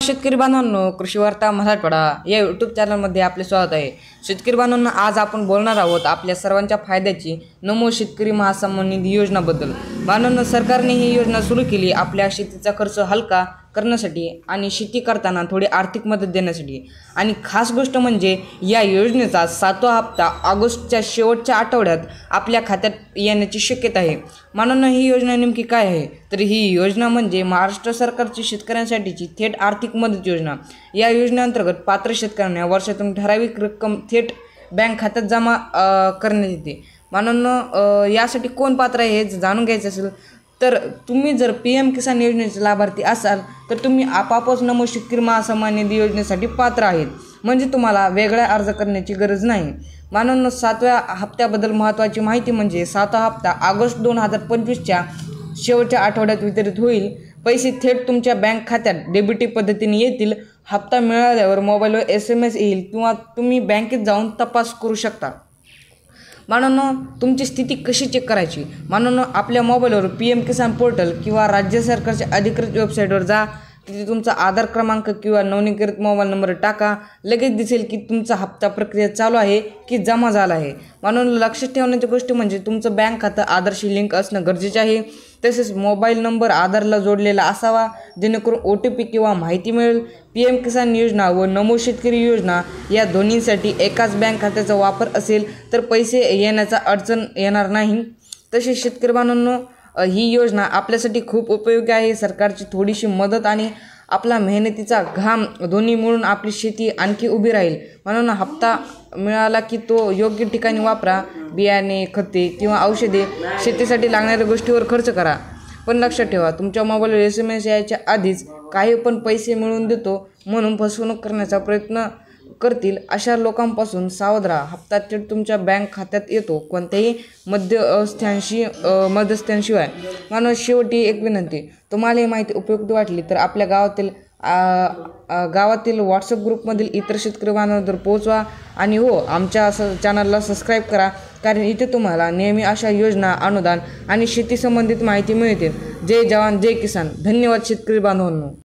शेतकरी बांधवांनो, कृषी वार्ता मराठवाडा या यूट्यूब चॅनलमध्ये आपले स्वागत आहे। शेतकरी बांधवांनो, आज आपण बोलणार आहोत आपल्या सर्वांच्या फायद्याची नमो शेतकरी महासन्मान निधी योजनाबद्दल। बांधवांनो, सरकारने ही योजना सुरू केली आपल्या शेतीचा खर्च हलका करण्यासाठी आणि शेती करताना थोडी आर्थिक मदत देण्यासाठी। आणि खास गोष्ट म्हणजे या योजनेचा 7वा हप्ता ऑगस्टच्या शेवटच्या आठवड्यात आपल्या खात्यात येण्याची शक्यता आहे। बांधवांनो, ही योजना नेमकी काय आहे तर ही योजना म्हणजे महाराष्ट्र सरकारची शेतकऱ्यांसाठीची थेट आर्थिक मदत योजना। या योजनेअंतर्गत पात्र शेतकऱ्यांना वर्षातून ठराविक रक्कम थेट बँक खात्यात जमा करण्यात येते। बांधवांनो, यासाठी कोण पात्र आहे हे जाणून घ्यायचं असेल तर तुम्ही जर PM किसान योजनेचे लाभार्थी असाल तर तुम्ही आपापच नमो शेतकरी महासन्मान निधी योजनेसाठी पात्र आहेत, म्हणजे तुम्हाला वेगळा अर्ज करण्याची गरज नाही। बांधवांनो, 7व्या हप्त्याबद्दल महत्त्वाची माहिती म्हणजे 7वा हप्ता ऑगस्ट 2025च्या शेवटच्या आठवड्यात वितरित होईल। पैसे थेट तुमच्या बँक खात्यात डेबिटी पद्धतीने येतील। हप्ता मिळाल्यावर मोबाईलवर SMS येईल किंवा तुम्ही बँकेत जाऊन तपास करू शकता। बांधवांनो, तुमची स्थिती कशी चेक करायची? बांधवांनो, आपल्या मोबाईलवर PM किसान पोर्टल किंवा राज्य सरकारच्या अधिकृत वेबसाईटवर जा। तिथे तुमचा आधार क्रमांक किंवा नोंदणीकृत मोबाईल नंबर टाका। लगेच दिसेल की तुमचा हप्ता प्रक्रिया चालू आहे की जमा झाला आहे। बांधवांनो, लक्षात ठेवण्याची गोष्ट म्हणजे तुमचं बँक खातं आधारशी लिंक असणं गरजेचे आहे। तसेच मोबाईल नंबर आधारला जोडलेला असावा, जेणेकरून OTP किंवा माहिती मिळेल। PM किसान योजना व नमो शेतकरी योजना या दोन्हींसाठी एकाच बँक खात्याचा वापर असेल तर पैसे येण्याचा अडचण येणार नाही। तसेच शेतकरी बांधवांनो, ही योजना आपल्यासाठी खूप उपयोगी आहे। सरकारची थोडीशी मदत आणि आपला मेहनतीचा घाम दोन्ही मिळून आपली शेती आणखी उभी राहील। म्हणून हप्ता मिळाला की तो योग्य ठिकाणी वापरा। बियाणे, खते किंवा औषधे शेतीसाठी लागणाऱ्या गोष्टीवर खर्च करा। पण लक्षात ठेवा, तुमच्या मोबाईलवर SMS यायच्या आधीच काही पण पैसे मिळवून देतो म्हणून फसवणूक करण्याचा प्रयत्न करतील अशा लोकांपासून सावध राहा। हप्ता थेट तुमच्या बँक खात्यात येतो, कोणत्याही मध्यस्थांशिवाय। मानव शेवटी एक विनंती, तुम्हाला ही माहिती उपयुक्त वाटली तर आपल्या गावातील WhatsApp ग्रुपमधील इतर शेतकरी बांधवांवर पोहोचवा। आणि हो, आमच्या चॅनलला सबस्क्राईब करा, कारण इथे तुम्हाला नेहमी अशा योजना, अनुदान आणि शेती संबंधित माहिती मिळते। जय जवान जय किसान। धन्यवाद शेतकरी बांधवांनो।